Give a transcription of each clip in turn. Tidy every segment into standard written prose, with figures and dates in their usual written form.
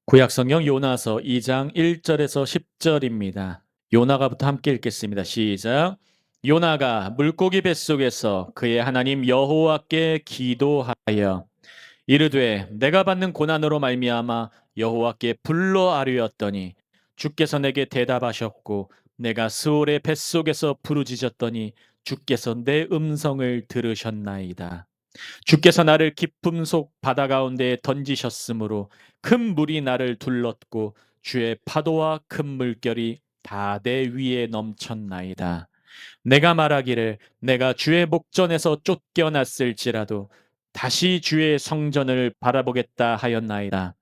구약성경 요나서 2장 1절에서 10절입니다. 요나가부터 함께 읽겠습니다. 시작. 요나가 물고기 뱃속에서 그의 하나님 여호와께 기도하여 이르되 내가 받는 고난으로 말미암아 여호와께 불러 아뢰었더니 주께서 내게 대답하셨고 내가 스올의 뱃속에서 부르짖었더니 주께서 내 음성을 들으셨나이다. 주께서 나를 깊음 속 바다 가운데에 던지셨으므로 큰 물이 나를 둘렀고 주의 파도와 큰 물결이 다 내 위에 넘쳤나이다. 내가 말하기를 내가 주의 목전에서 쫓겨났을지라도 다시 주의 성전을 바라보겠다 하였나이다.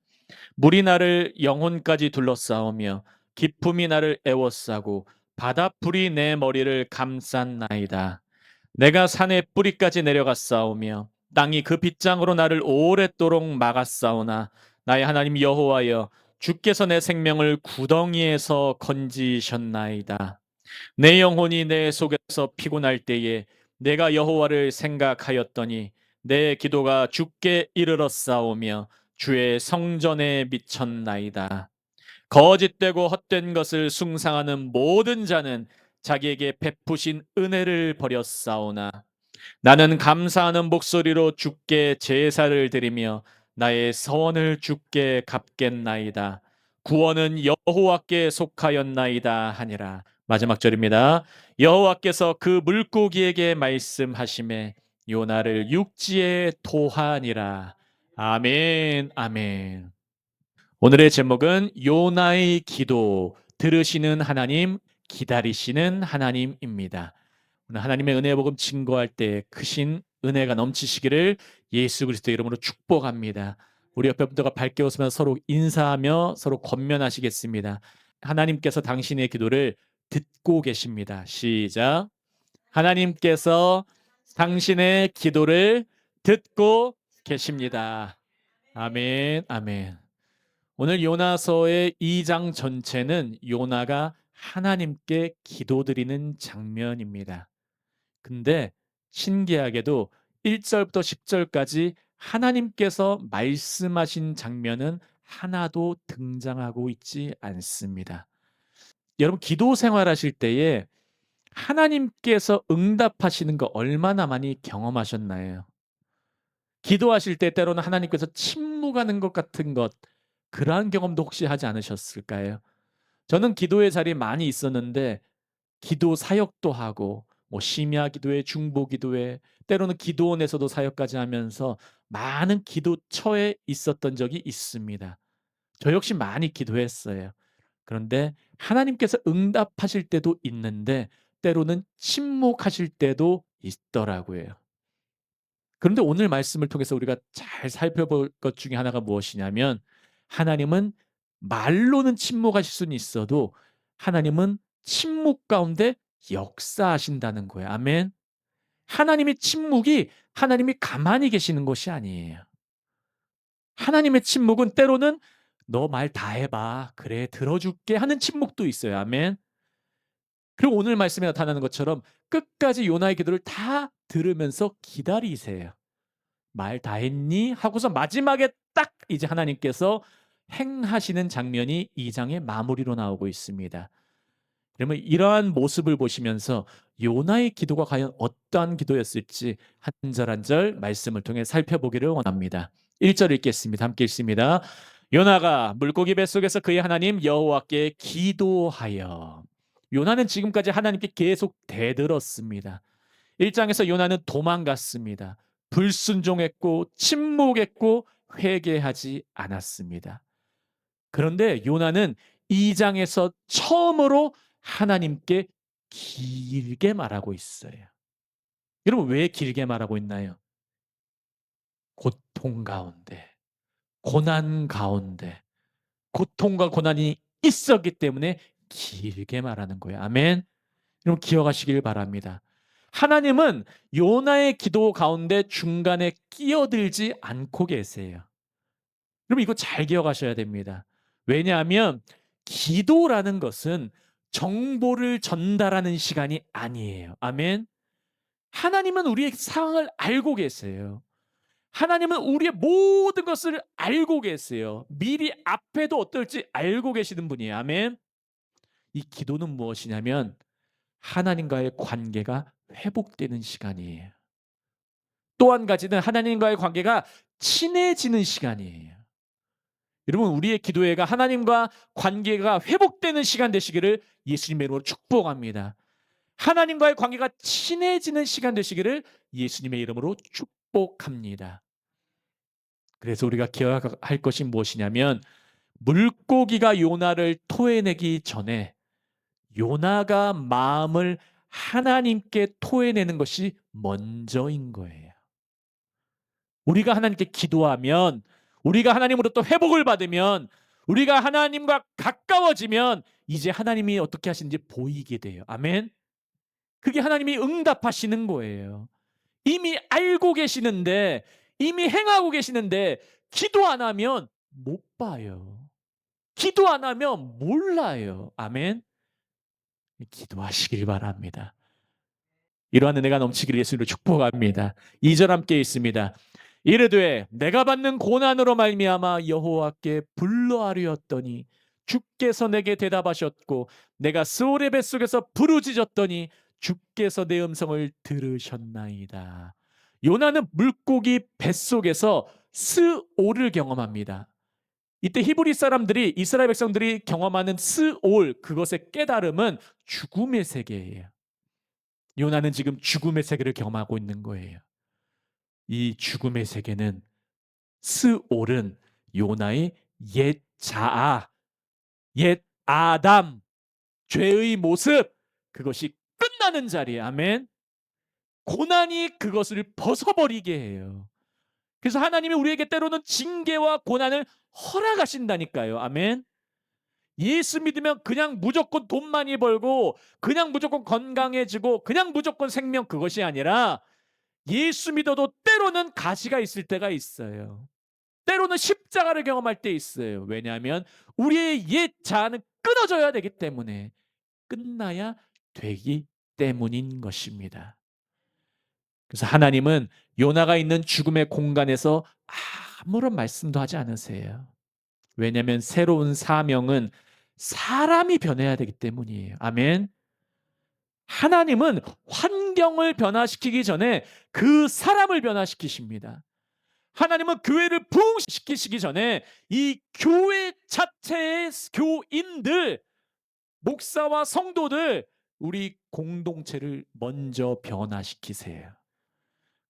물이 나를 영혼까지 둘러싸오며 기품이 나를 애워싸고 바다불이 내 머리를 감쌌나이다. 내가 산의 뿌리까지 내려갔사오며 땅이 그 빗장으로 나를 오랫도록 막았사오나 나의 하나님 여호와여 주께서 내 생명을 구덩이에서 건지셨나이다. 내 영혼이 내 속에서 피곤할 때에 내가 여호와를 생각하였더니 내 기도가 주께 이르렀사오며 주의 성전에 미쳤나이다. 거짓되고 헛된 것을 숭상하는 모든 자는 자기에게 베푸신 은혜를 버렸사오나 나는 감사하는 목소리로 주께 제사를 드리며 나의 서원을 주께 갚겠나이다. 구원은 여호와께 속하였나이다 하니라. 마지막 절입니다. 여호와께서 그 물고기에게 말씀하시매 요나를 육지에 토하니라. 아멘, 아멘. 오늘의 제목은 요나의 기도, 들으시는 하나님, 기다리시는 하나님입니다. 오늘 하나님의 은혜의 복음 증거할 때 크신 은혜가 넘치시기를 예수 그리스도의 이름으로 축복합니다. 우리 옆에 분들과 밝게 웃으면서 서로 인사하며 서로 권면하시겠습니다. 하나님께서 당신의 기도를 듣고 계십니다. 시작. 하나님께서 당신의 기도를 듣고 계십니다. 아멘, 아멘. 오늘 요나서의 2장 전체는 요나가 하나님께 기도드리는 장면입니다. 근데 신기하게도 1절부터 10절까지 하나님께서 말씀하신 장면은 하나도 등장하고 있지 않습니다. 여러분 기도 생활하실 때에 하나님께서 응답하시는 거 얼마나 많이 경험하셨나요? 기도하실 때 때로는 하나님께서 침묵하는 것 같은 것, 그러한 경험도 혹시 하지 않으셨을까요? 저는 기도의 자리에 많이 있었는데 기도 사역도 하고 심야 기도회, 중보 기도회, 때로는 기도원에서도 사역까지 하면서 많은 기도처에 있었던 적이 있습니다. 저 역시 많이 기도했어요. 그런데 하나님께서 응답하실 때도 있는데 때로는 침묵하실 때도 있더라고요. 그런데 오늘 말씀을 통해서 우리가 잘 살펴볼 것 중에 하나가 무엇이냐면 하나님은 말로는 침묵하실 수는 있어도 하나님은 침묵 가운데 역사하신다는 거예요. 아멘. 하나님의 침묵이 하나님이 가만히 계시는 것이 아니에요. 하나님의 침묵은 때로는 너 말 다 해봐. 그래, 들어줄게 하는 침묵도 있어요. 아멘. 그리고 오늘 말씀에 나타나는 것처럼 끝까지 요나의 기도를 다 들으면서 기다리세요. 말 다 했니? 하고서 마지막에 딱 이제 하나님께서 행하시는 장면이 2장의 마무리로 나오고 있습니다. 그러면 이러한 모습을 보시면서 요나의 기도가 과연 어떠한 기도였을지 한 절 한 절 말씀을 통해 살펴보기를 원합니다. 1절 읽겠습니다. 함께 읽습니다. 요나가 물고기 뱃속에서 그의 하나님 여호와께 기도하여. 요나는 지금까지 하나님께 계속 대들었습니다. 1장에서 요나는 도망갔습니다. 불순종했고 침묵했고 회개하지 않았습니다. 그런데 요나는 2장에서 처음으로 하나님께 길게 말하고 있어요. 여러분 왜 길게 말하고 있나요? 고통 가운데, 고난 가운데, 고통과 고난이 있었기 때문에 길게 말하는 거예요. 아멘. 여러분 기억하시길 바랍니다. 하나님은 요나의 기도 가운데 중간에 끼어들지 않고 계세요. 여러분 이거 잘 기억하셔야 됩니다. 왜냐하면 기도라는 것은 정보를 전달하는 시간이 아니에요. 아멘. 하나님은 우리의 상황을 알고 계세요. 하나님은 우리의 모든 것을 알고 계세요. 미리 앞에도 어떨지 알고 계시는 분이에요. 아멘. 이 기도는 무엇이냐면 하나님과의 관계가 회복되는 시간이에요. 또 한 가지는 하나님과의 관계가 친해지는 시간이에요. 여러분, 우리의 기도회가 하나님과 관계가 회복되는 시간 되시기를 예수님의 이름으로 축복합니다. 하나님과의 관계가 친해지는 시간 되시기를 예수님의 이름으로 축복합니다. 그래서 우리가 기억할 것이 무엇이냐면 물고기가 요나를 토해내기 전에 요나가 마음을 하나님께 토해내는 것이 먼저인 거예요. 우리가 하나님께 기도하면, 우리가 하나님으로부터 회복을 받으면, 우리가 하나님과 가까워지면 이제 하나님이 어떻게 하시는지 보이게 돼요. 아멘. 그게 하나님이 응답하시는 거예요. 이미 알고 계시는데, 이미 행하고 계시는데 기도 안 하면 못 봐요. 기도 안 하면 몰라요. 아멘. 기도하시길 바랍니다. 이러한 은혜가 넘치기를 예수님으로 축복합니다. 2절 함께 있습니다. 이르되 내가 받는 고난으로 말미암아 여호와께 불러하려었더니 주께서 내게 대답하셨고 내가 스올의 뱃속에서 부르짖었더니 주께서 내 음성을 들으셨나이다. 요나는 물고기 뱃속에서 스올을 경험합니다. 이때 히브리 사람들이, 이스라엘 백성들이 경험하는 스올, 그것의 깨달음은 죽음의 세계예요. 요나는 지금 죽음의 세계를 경험하고 있는 거예요. 이 죽음의 세계는, 스올은 요나의 옛 자아, 옛 아담, 죄의 모습, 그것이 끝나는 자리에, 아멘. 고난이 그것을 벗어버리게 해요. 그래서 하나님이 우리에게 때로는 징계와 고난을 허락하신다니까요. 아멘. 예수 믿으면 그냥 무조건 돈 많이 벌고 그냥 무조건 건강해지고 그냥 무조건 생명, 그것이 아니라 예수 믿어도 때로는 가시가 있을 때가 있어요. 때로는 십자가를 경험할 때 있어요. 왜냐하면 우리의 옛 자아는 끊어져야 되기 때문에, 끝나야 되기 때문인 것입니다. 그래서 하나님은 요나가 있는 죽음의 공간에서 아무런 말씀도 하지 않으세요. 왜냐하면 새로운 사명은 사람이 변해야 되기 때문이에요. 아멘. 하나님은 환경을 변화시키기 전에 그 사람을 변화시키십니다. 하나님은 교회를 부흥시키시기 전에 이 교회 자체의 교인들, 목사와 성도들, 우리 공동체를 먼저 변화시키세요.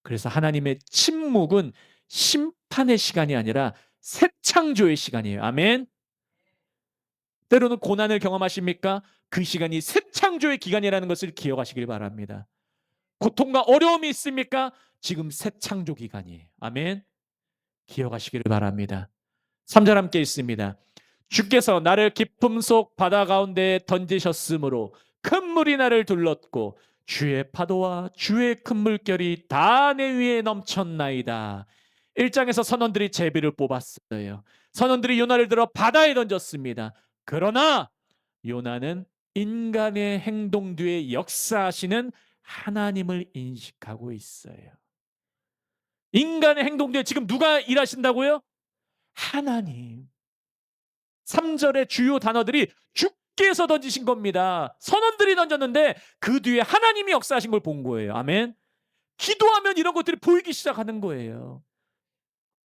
그래서 하나님의 침묵은 심판의 시간이 아니라 새 창조의 시간이에요. 아멘. 때로는 고난을 경험하십니까? 그 시간이 새 창조의 기간이라는 것을 기억하시길 바랍니다. 고통과 어려움이 있습니까? 지금 새 창조 기간이에요. 아멘. 기억하시기를 바랍니다. 3절 함께 있습니다. 주께서 나를 깊음 속 바다 가운데 던지셨으므로 큰 물이 나를 둘렀고 주의 파도와 주의 큰 물결이 다 내 위에 넘쳤나이다. 1장에서 선원들이 제비를 뽑았어요. 선원들이 요나를 들어 바다에 던졌습니다. 그러나 요나는 인간의 행동 뒤에 역사하시는 하나님을 인식하고 있어요. 인간의 행동 뒤에 지금 누가 일하신다고요? 하나님. 3절의 주요 단어들이 주께서 던지신 겁니다. 선원들이 던졌는데 그 뒤에 하나님이 역사하신 걸 본 거예요. 아멘. 기도하면 이런 것들이 보이기 시작하는 거예요.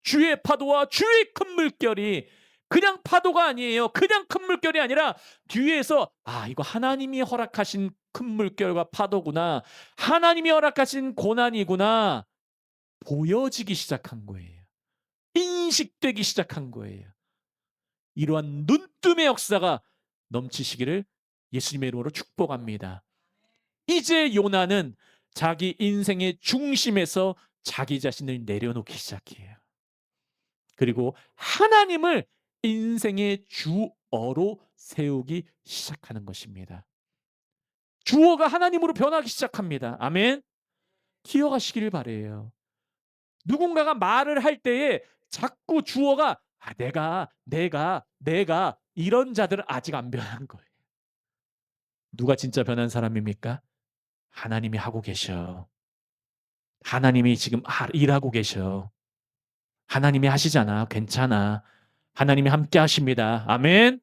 주의 파도와 주의 큰 물결이 그냥 파도가 아니에요. 그냥 큰 물결이 아니라 뒤에서 이거 하나님이 허락하신 큰 물결과 파도구나, 하나님이 허락하신 고난이구나, 보여지기 시작한 거예요. 인식되기 시작한 거예요. 이러한 눈뜸의 역사가 넘치시기를 예수님의 이름으로 축복합니다. 이제 요나는 자기 인생의 중심에서 자기 자신을 내려놓기 시작해요. 그리고 하나님을 인생의 주어로 세우기 시작하는 것입니다. 주어가 하나님으로 변하기 시작합니다. 아멘. 기억하시길 바래요. 누군가가 말을 할 때에 자꾸 주어가 내가 이런 자들은 아직 안 변한 거예요. 누가 진짜 변한 사람입니까? 하나님이 하고 계셔. 하나님이 지금 일하고 계셔. 하나님이 하시잖아. 괜찮아. 하나님이 함께 하십니다. 아멘.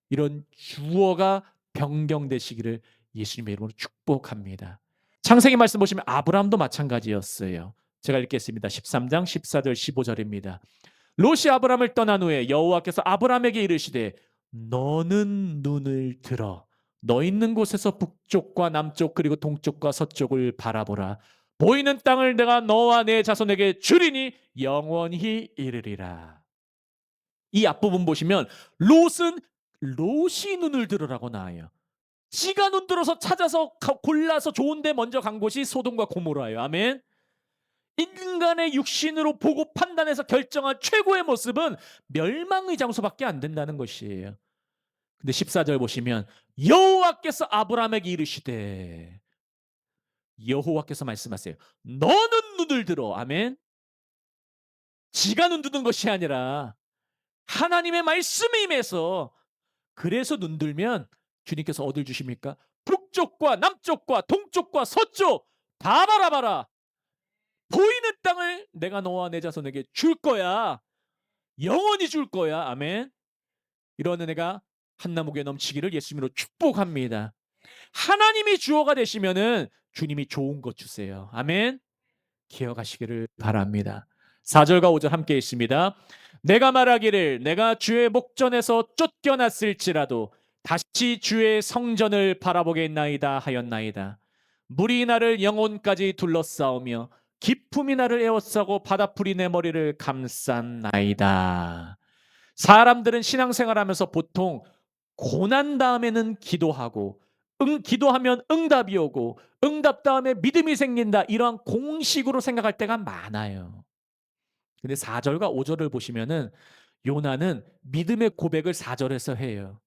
이런 주어가 변경되시기를 예수님의 이름으로 축복합니다. 창세기 말씀 보시면 아브라함도 마찬가지였어요. 제가 읽겠습니다. 13장 14절 15절입니다. 롯이 아브라함을 떠난 후에 여호와께서 아브라함에게 이르시되 너는 눈을 들어 너 있는 곳에서 북쪽과 남쪽 그리고 동쪽과 서쪽을 바라보라. 보이는 땅을 내가 너와 내 자손에게 주리니 영원히 이르리라. 이 앞부분 보시면 롯이 눈을 들으라고 나와요. 지가 눈 들어서 찾아서 골라서 좋은데 먼저 간 곳이 소돔과 고모라예요. 아멘. 인간의 육신으로 보고 판단해서 결정한 최고의 모습은 멸망의 장소밖에 안 된다는 것이에요. 근데 14절 보시면 여호와께서 아브라함에게 이르시되 여호와께서 말씀하세요. 너는 눈을 들어. 아멘. 지가 눈 뜨는 것이 아니라 하나님의 말씀에 임해서 그래서 눈 들면 주님께서 어딜 주십니까? 북쪽과 남쪽과 동쪽과 서쪽 다 바라봐라. 보이는 땅을 내가 너와 내 자손에게 줄 거야. 영원히 줄 거야. 아멘. 이런 은혜가 한나무교에 넘치기를 예수님으로 축복합니다. 하나님이 주어가 되시면은 주님이 좋은 것 주세요. 아멘. 기억하시기를 바랍니다. 4절과 5절 함께 있습니다. 내가 말하기를 내가 주의 목전에서 쫓겨났을지라도 다시 주의 성전을 바라보겠나이다 하였나이다. 물이 나를 영혼까지 둘러싸우며 기품이 나를 에워싸고 바다풀이 내 머리를 감쌌나이다. 사람들은 신앙생활하면서 보통 고난 다음에는 기도하고 기도하면 응답이 오고 응답 다음에 믿음이 생긴다 이러한 공식으로 생각할 때가 많아요. 근데 4절과 5절을 보시면은 요나는 믿음의 고백을 4절에서 해요.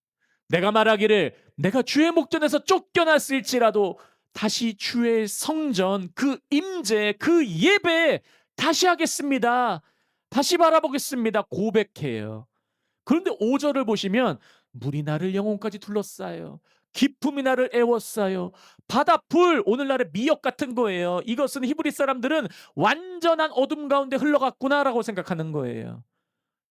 내가 말하기를 내가 주의 목전에서 쫓겨났을지라도 다시 주의 성전 그 임재 그 예배 다시 하겠습니다. 다시 바라보겠습니다. 고백해요. 그런데 5절을 보시면 물이 나를 영혼까지 둘러싸요. 기품이 나를 애워싸요. 바다풀 오늘날의 미역 같은 거예요. 이것은 히브리 사람들은 완전한 어둠 가운데 흘러갔구나라고 생각하는 거예요.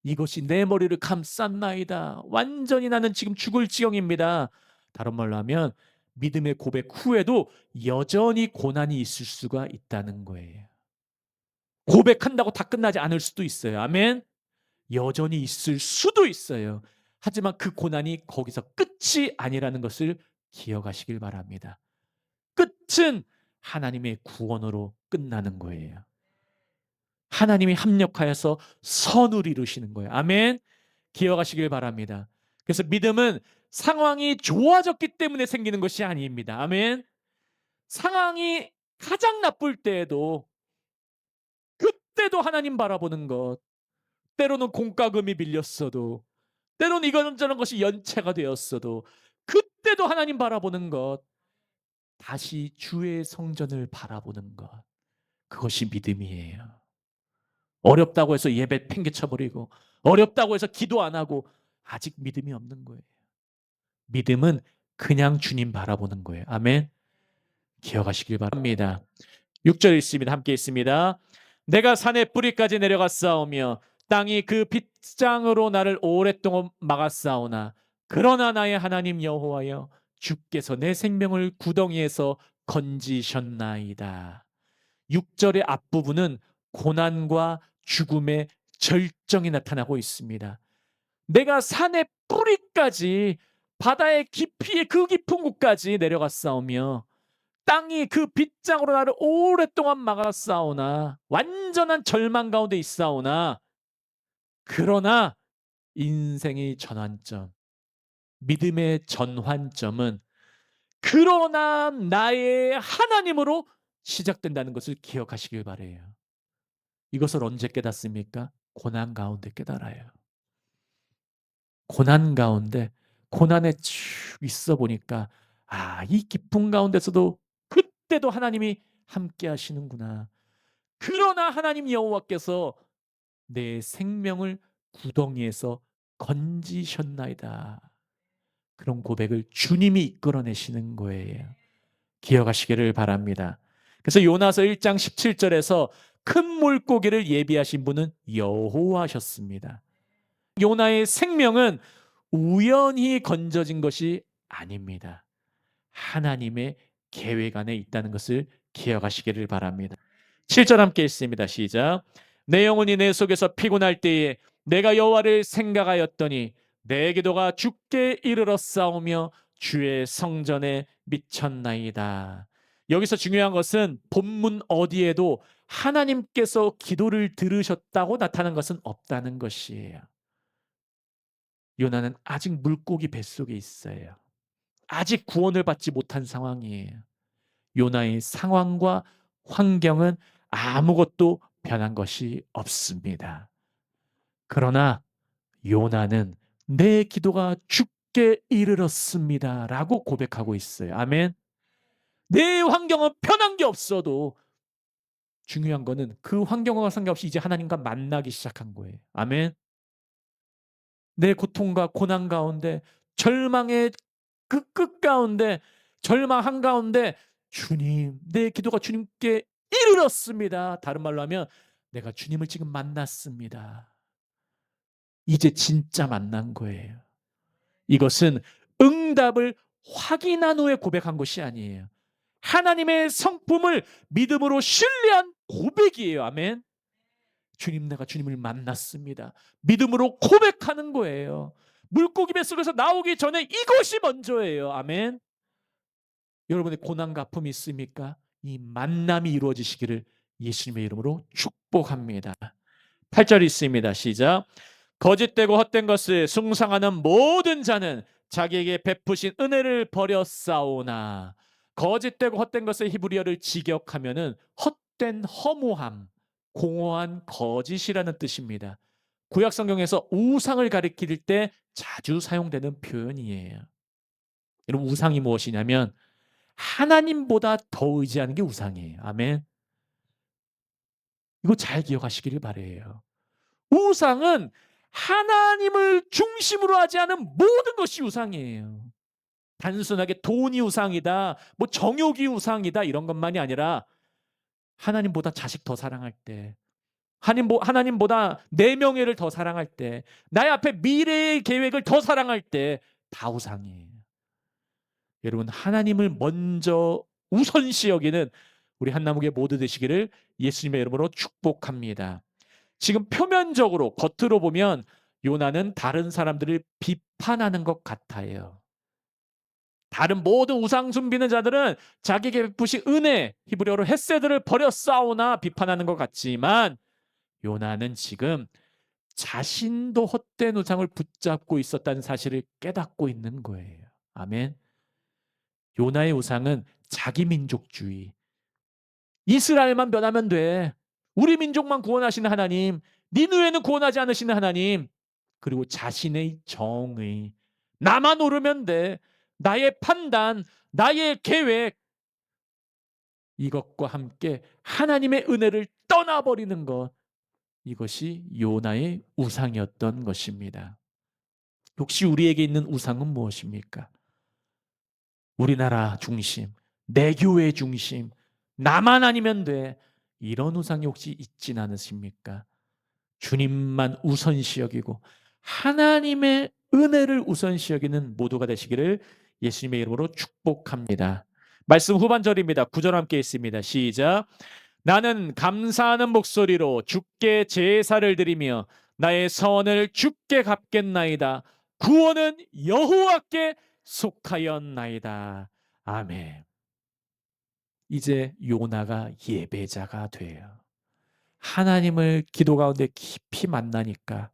이것이 내 머리를 감쌌나이다. 완전히 나는 지금 죽을 지경입니다. 다른 말로 하면 믿음의 고백 후에도 여전히 고난이 있을 수가 있다는 거예요. 고백한다고 다 끝나지 않을 수도 있어요. 아멘. 여전히 있을 수도 있어요. 하지만 그 고난이 거기서 끝이 아니라는 것을 기억하시길 바랍니다. 끝은 하나님의 구원으로 끝나는 거예요. 하나님이 합력하여서 선을 이루시는 거예요. 아멘. 기억하시길 바랍니다. 그래서 믿음은 상황이 좋아졌기 때문에 생기는 것이 아닙니다. 아멘. 상황이 가장 나쁠 때에도 그때도 하나님 바라보는 것. 때로는 공과금이 밀렸어도 때로는 이런저런 것이 연체가 되었어도 그때도 하나님 바라보는 것. 다시 주의 성전을 바라보는 것. 그것이 믿음이에요. 어렵다고 해서 예배 팽개쳐버리고 어렵다고 해서 기도 안 하고 아직 믿음이 없는 거예요. 믿음은 그냥 주님 바라보는 거예요. 아멘. 기억하시길 바랍니다. 6절 있습니다. 함께 있습니다. 내가 산의 뿌리까지 내려갔사오며 땅이 그 빗장으로 나를 오랫동안 막았사오나 그러나 나의 하나님 여호와여 주께서 내 생명을 구덩이에서 건지셨나이다. 6절의 앞부분은 고난과 죽음의 절정이 나타나고 있습니다. 내가 산의 뿌리까지 바다의 깊이의 그 깊은 곳까지 내려갔사오며 땅이 그 빗장으로 나를 오랫동안 막았사오나 완전한 절망 가운데 있사오나 그러나 인생의 전환점 믿음의 전환점은 그러나 나의 하나님으로 시작된다는 것을 기억하시길 바라요. 이것을 언제 깨닫습니까? 고난 가운데 깨달아요. 고난 가운데 고난에 쭉 있어 보니까 이 기쁨 가운데서도 그때도 하나님이 함께 하시는구나. 그러나 하나님 여호와께서 내 생명을 구덩이에서 건지셨나이다. 그런 고백을 주님이 이끌어내시는 거예요. 기억하시기를 바랍니다. 그래서 요나서 1장 17절에서 큰 물고기를 예비하신 분은 여호와셨습니다. 요나의 생명은 우연히 건져진 것이 아닙니다. 하나님의 계획 안에 있다는 것을 기억하시기를 바랍니다. 7절 함께 읽습니다. 시작. 내 영혼이 내 속에서 피곤할 때에 내가 여호와를 생각하였더니 내 기도가 주께 이르러 싸우며 주의 성전에 미쳤나이다. 여기서 중요한 것은 본문 어디에도 하나님께서 기도를 들으셨다고 나타난 것은 없다는 것이에요. 요나는 아직 물고기 뱃속에 있어요. 아직 구원을 받지 못한 상황이에요. 요나의 상황과 환경은 아무것도 변한 것이 없습니다. 그러나 요나는 내 기도가 주께 이르렀습니다 라고 고백하고 있어요. 아멘. 내 환경은 변한 게 없어도 중요한 거는 그 환경과 상관없이 이제 하나님과 만나기 시작한 거예요. 아멘. 내 고통과 고난 가운데, 절망의 그 끝 가운데, 절망 한가운데 주님, 내 기도가 주님께 이르렀습니다. 다른 말로 하면 내가 주님을 지금 만났습니다. 이제 진짜 만난 거예요. 이것은 응답을 확인한 후에 고백한 것이 아니에요. 하나님의 성품을 믿음으로 신뢰한 고백이에요. 아멘. 주님, 내가 주님을 만났습니다. 믿음으로 고백하는 거예요. 물고기 뱃속에서 나오기 전에 이것이 먼저예요. 아멘. 여러분의 고난과 아픔이 있습니까? 이 만남이 이루어지시기를 예수님의 이름으로 축복합니다. 8절 있습니다. 시작. 거짓되고 헛된 것을 숭상하는 모든 자는 자기에게 베푸신 은혜를 버려 싸우나. 거짓되고 헛된 것을 히브리어를 직역하면은 헛된 허무함, 공허한 거짓이라는 뜻입니다. 구약 성경에서 우상을 가리킬 때 자주 사용되는 표현이에요. 여러분, 우상이 무엇이냐면 하나님보다 더 의지하는 게 우상이에요. 아멘. 이거 잘 기억하시기를 바라요. 우상은 하나님을 중심으로 하지 않은 모든 것이 우상이에요. 단순하게 돈이 우상이다, 뭐 정욕이 우상이다 이런 것만이 아니라 하나님보다 자식 더 사랑할 때, 하나님보다 내 명예를 더 사랑할 때, 나의 앞에 미래의 계획을 더 사랑할 때 다 우상이에요. 여러분, 하나님을 먼저 우선시 여기는 우리 한나무교 모두 되시기를 예수님의 이름으로 축복합니다. 지금 표면적으로 겉으로 보면 요나는 다른 사람들을 비판하는 것 같아요. 다른 모든 우상 숭비는 자들은 자기에게 베푸신 은혜, 히브리어로 헤세드를 버려 싸우나 비판하는 것 같지만 요나는 지금 자신도 헛된 우상을 붙잡고 있었다는 사실을 깨닫고 있는 거예요. 아멘. 요나의 우상은 자기 민족주의. 이스라엘만 변하면 돼. 우리 민족만 구원하시는 하나님, 니느웨는 구원하지 않으시는 하나님, 그리고 자신의 정의. 나만 오르면 돼. 나의 판단, 나의 계획, 이것과 함께 하나님의 은혜를 떠나버리는 것, 이것이 요나의 우상이었던 것입니다. 혹시 우리에게 있는 우상은 무엇입니까? 우리나라 중심, 내 교회 중심, 나만 아니면 돼. 이런 우상이 혹시 있진 않으십니까? 주님만 우선시 여기고 하나님의 은혜를 우선시 여기는 모두가 되시기를 예수님의 이름으로 축복합니다. 말씀 후반절입니다. 9절 함께 있습니다. 시작. 나는 감사하는 목소리로 주께 제사를 드리며 나의 선을 주께 갚겠나이다. 구원은 여호와께 속하였나이다. 아멘. 이제 요나가 예배자가 돼요. 하나님을 기도 가운데 깊이 만나니까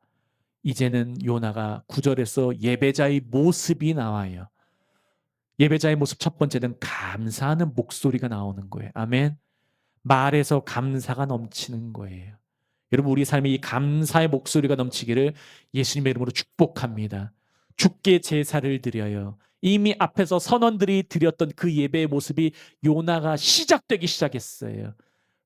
이제는 요나가 9절에서 예배자의 모습이 나와요. 예배자의 모습 첫 번째는 감사하는 목소리가 나오는 거예요. 아멘. 말에서 감사가 넘치는 거예요. 여러분, 우리 삶에 이 감사의 목소리가 넘치기를 예수님의 이름으로 축복합니다. 주께 제사를 드려요. 이미 앞에서 선원들이 드렸던 그 예배의 모습이 요나가 시작되기 시작했어요.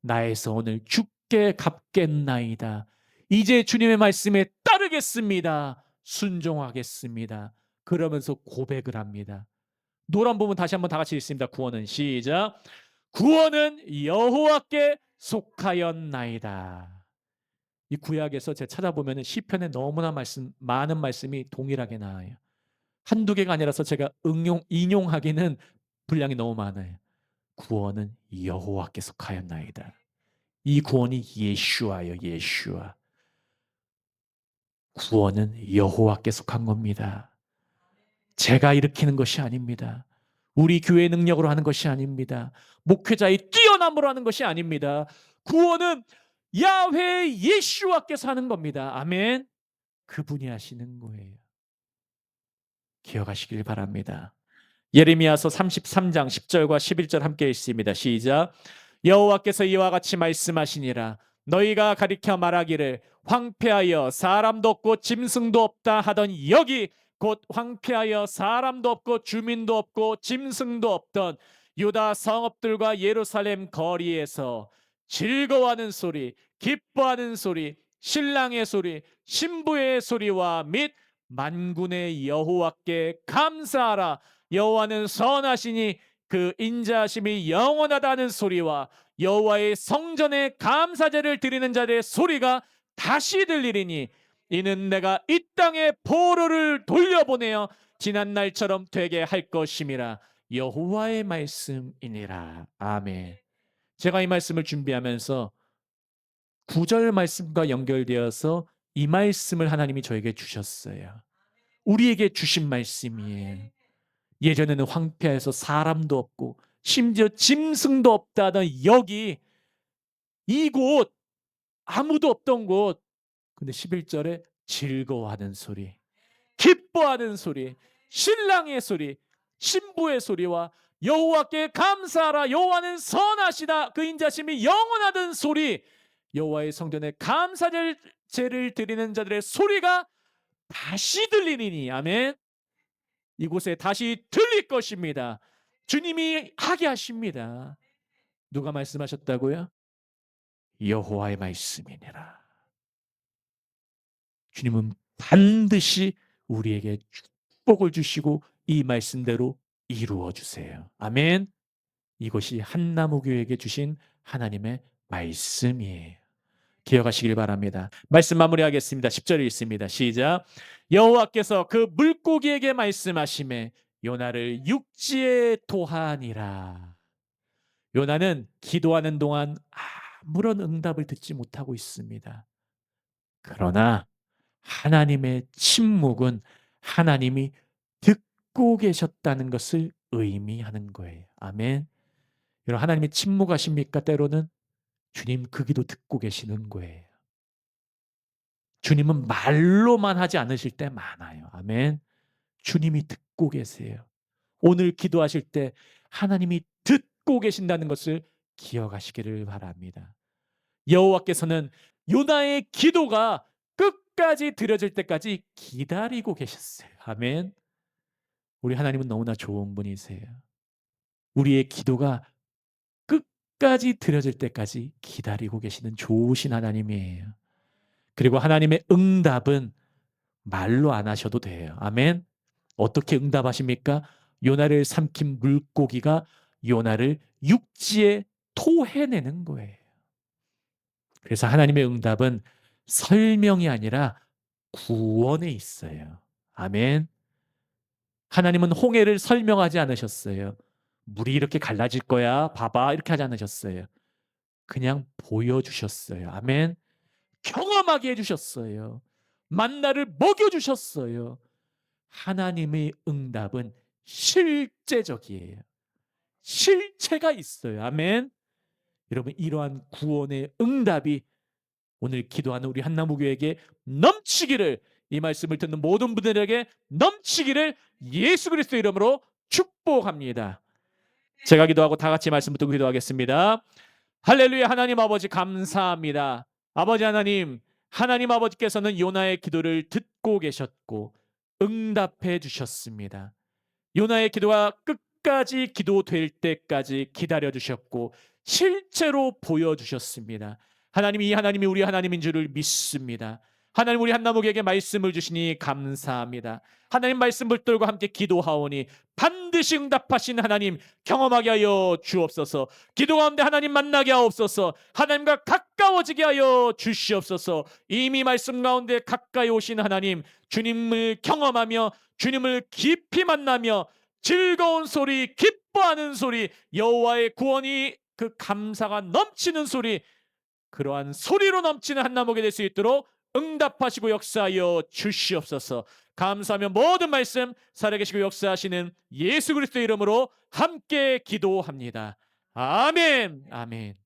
나의 선을 주께 갚겠나이다. 이제 주님의 말씀에 따르겠습니다. 순종하겠습니다. 그러면서 고백을 합니다. 노란 부분 다시 한번 다 같이 읽습니다. 구원은 시작. 구원은 여호와께 속하였나이다. 이 구약에서 제가 찾아보면 시편에 너무나 많은 말씀이 동일하게 나와요. 한두 개가 아니라서 제가 인용하기는 분량이 너무 많아요. 구원은 여호와께 속하였나이다. 이 구원이 예슈아요, 예슈아. 구원은 여호와께 속한 겁니다. 제가 일으키는 것이 아닙니다. 우리 교회 능력으로 하는 것이 아닙니다. 목회자의 뛰어남으로 하는 것이 아닙니다. 구원은 야훼 예슈아께서 하는 겁니다. 아멘. 그분이 하시는 거예요. 기억하시길 바랍니다. 예레미야서 33장 10절과 11절 함께 읽습니다. 시작. 여호와께서 이와 같이 말씀하시니라. 너희가 가리켜 말하기를 황폐하여 사람도 없고 짐승도 없다 하던 여기 곧 황폐하여 사람도 없고 주민도 없고 짐승도 없던 유다 성읍들과 예루살렘 거리에서 즐거워하는 소리, 기뻐하는 소리, 신랑의 소리, 신부의 소리와 및 만군의 여호와께 감사하라. 여호와는 선하시니 그 인자하심이 영원하다는 소리와 여호와의 성전에 감사제를 드리는 자들의 소리가 다시 들리리니 이는 내가 이 땅에 포로를 돌려보내어 지난 날처럼 되게 할 것임이라. 여호와의 말씀이니라. 아멘. 제가 이 말씀을 준비하면서 9절 말씀과 연결되어서 이 말씀을 하나님이 저에게 주셨어요. 우리에게 주신 말씀이에요. 예전에는 황폐해서 사람도 없고 심지어 짐승도 없다던 여기 이곳 아무도 없던 곳. 근데 11절에 즐거워하는 소리, 기뻐하는 소리, 신랑의 소리, 신부의 소리와 여호와께 감사하라. 여호와는 선하시다. 그 인자심이 영원하던 소리, 여호와의 성전에 감사제를 드리는 자들의 소리가 다시 들리니 아멘. 이곳에 다시 들릴 것입니다. 주님이 하게 하십니다. 누가 말씀하셨다고요? 여호와의 말씀이니라. 주님은 반드시 우리에게 축복을 주시고 이 말씀대로 이루어 주세요. 아멘. 이것이 한나무교회에게 주신 하나님의 말씀이에요. 기억하시길 바랍니다. 말씀 마무리하겠습니다. 10절에 있습니다. 시작. 여호와께서 그 물고기에게 말씀하시매 요나를 육지에 토하니라. 요나는 기도하는 동안 아무런 응답을 듣지 못하고 있습니다. 그러나 하나님의 침묵은 하나님이 듣고 계셨다는 것을 의미하는 거예요. 아멘. 여러분, 하나님이 침묵하십니까? 때로는 주님 그 기도 듣고 계시는 거예요. 주님은 말로만 하지 않으실 때 많아요. 아멘. 주님이 듣고 계세요. 오늘 기도하실 때 하나님이 듣고 계신다는 것을 기억하시기를 바랍니다. 여호와께서는 요나의 기도가 끝까지 드려질 때까지 기다리고 계셨어요. 아멘. 우리 하나님은 너무나 좋은 분이세요. 우리의 기도가 끝까지 드려질 때까지 기다리고 계시는 좋으신 하나님이에요. 그리고 하나님의 응답은 말로 안 하셔도 돼요. 아멘. 어떻게 응답하십니까? 요나를 삼킨 물고기가 요나를 육지에 토해내는 거예요. 그래서 하나님의 응답은 설명이 아니라 구원에 있어요. 아멘. 하나님은 홍해를 설명하지 않으셨어요. 물이 이렇게 갈라질 거야. 봐봐. 이렇게 하지 않으셨어요. 그냥 보여주셨어요. 아멘. 경험하게 해주셨어요. 만나를 먹여주셨어요. 하나님의 응답은 실제적이에요. 실체가 있어요. 아멘. 여러분, 이러한 구원의 응답이 오늘 기도하는 우리 한나무교회에게 넘치기를, 이 말씀을 듣는 모든 분들에게 넘치기를 예수 그리스도 이름으로 축복합니다. 제가 기도하고 다 같이 말씀 듣고 기도하겠습니다. 할렐루야. 하나님 아버지 감사합니다. 아버지 하나님, 하나님 아버지께서는 요나의 기도를 듣고 계셨고 응답해 주셨습니다. 요나의 기도가 끝까지 기도될 때까지 기다려 주셨고 실제로 보여주셨습니다. 하나님이 이 하나님이 우리 하나님인 줄을 믿습니다. 하나님 우리 한나목에게 말씀을 주시니 감사합니다. 하나님 말씀 붙들고 함께 기도하오니 반드시 응답하신 하나님 경험하게 하여 주옵소서. 기도 가운데 하나님 만나게 하옵소서. 하나님과 가까워지게 하여 주시옵소서. 이미 말씀 가운데 가까이 오신 하나님 주님을 경험하며 주님을 깊이 만나며 즐거운 소리, 기뻐하는 소리, 여호와의 구원이 그 감사가 넘치는 소리, 그러한 소리로 넘치는 한나목이 될 수 있도록 응답하시고 역사하여 주시옵소서. 감사하며 모든 말씀 살아계시고 역사하시는 예수 그리스도의 이름으로 함께 기도합니다. 아멘. 아멘.